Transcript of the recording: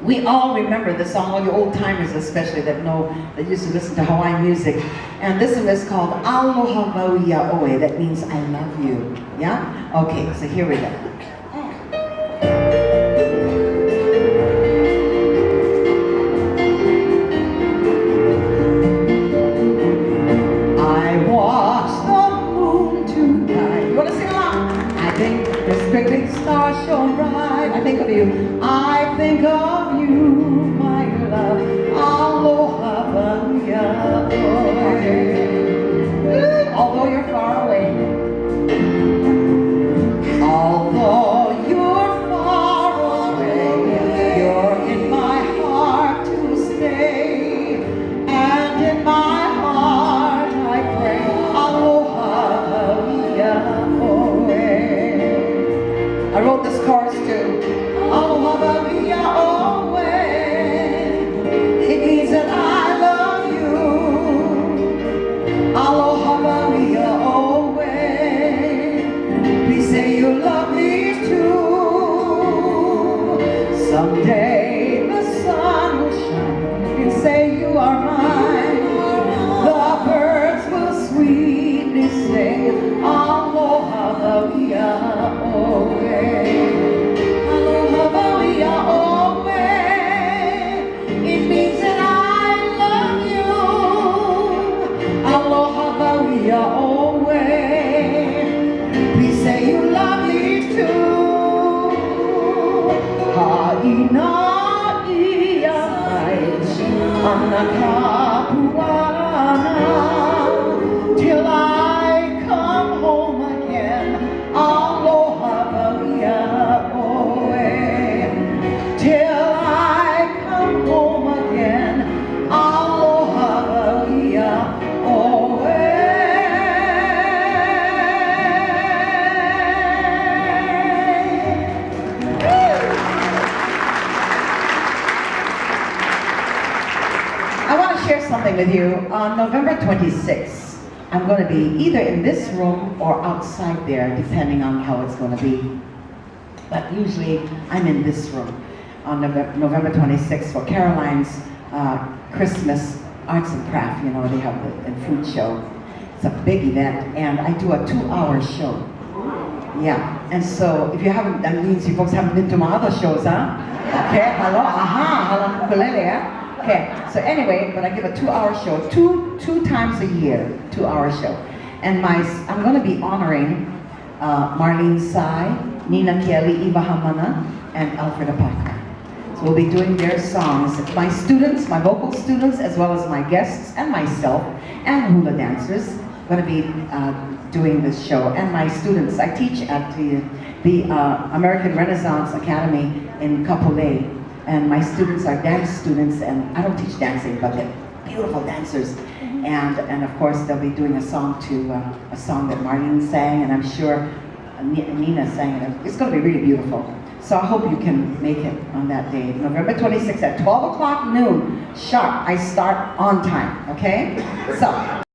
We all remember the song, all you old timers especially that know, that used to listen to Hawaiian music. And this one is called Aloha Wauia Oe, that means I love you. Yeah? Okay, so here we go. I watched the moon tonight. You want to sing along? I think this great big star shone bright. I think of you. I think of you, my love. Aloha Wauia Oe. Although you're far away. Although you're far away, you're in my heart to stay. And in my heart I pray, Aloha Wauia Oe. I wrote this chorus too. Aloha Wauia Oe. It means that I love you. Aloha Wauia Oe. Please say you love me too. Someday the sun will shine and say you are mine. The birds will sweetly sing Aloha Wauia Oe. Aloha Wauia Oe. It means that I love you. Aloha Wauia Oe. Please say you love me too. Ha'ina ia mai ana kapuana till I come home again. Aloha Wauia Oe. Till I come home again. Aloha Wauia Oe. I want to share something with you. On November 26th, I'm going to be either in this room or outside there, depending on how it's going to be. But usually, I'm in this room on November 26th for Caroline's Christmas Arts and Craft. You know, they have the food show. It's a big event, and I do a 2-hour show. Yeah, and so if you haven't, that means you folks haven't been to my other shows, huh? Okay, hello, aha, halalele, yeah? Okay, so anyway, but I give a 2-hour show, two times a year, 2-hour show. And I'm going to be honoring Marlene Tsai, Nina Kelly, Eva Hamana, and Alfred Apaka. So we'll be doing their songs. My students, my vocal students, as well as my guests and myself, and hula dancers, going to be doing this show. And my students, I teach at the American Renaissance Academy in Kapolei. And my students are dance students, and I don't teach dancing, but they're beautiful dancers. And of course, they'll be doing a song that Marlene sang, and I'm sure Nina sang it. It's going to be really beautiful. So I hope you can make it on that day, November 26th at 12 o'clock noon, sharp. I start on time, okay? So.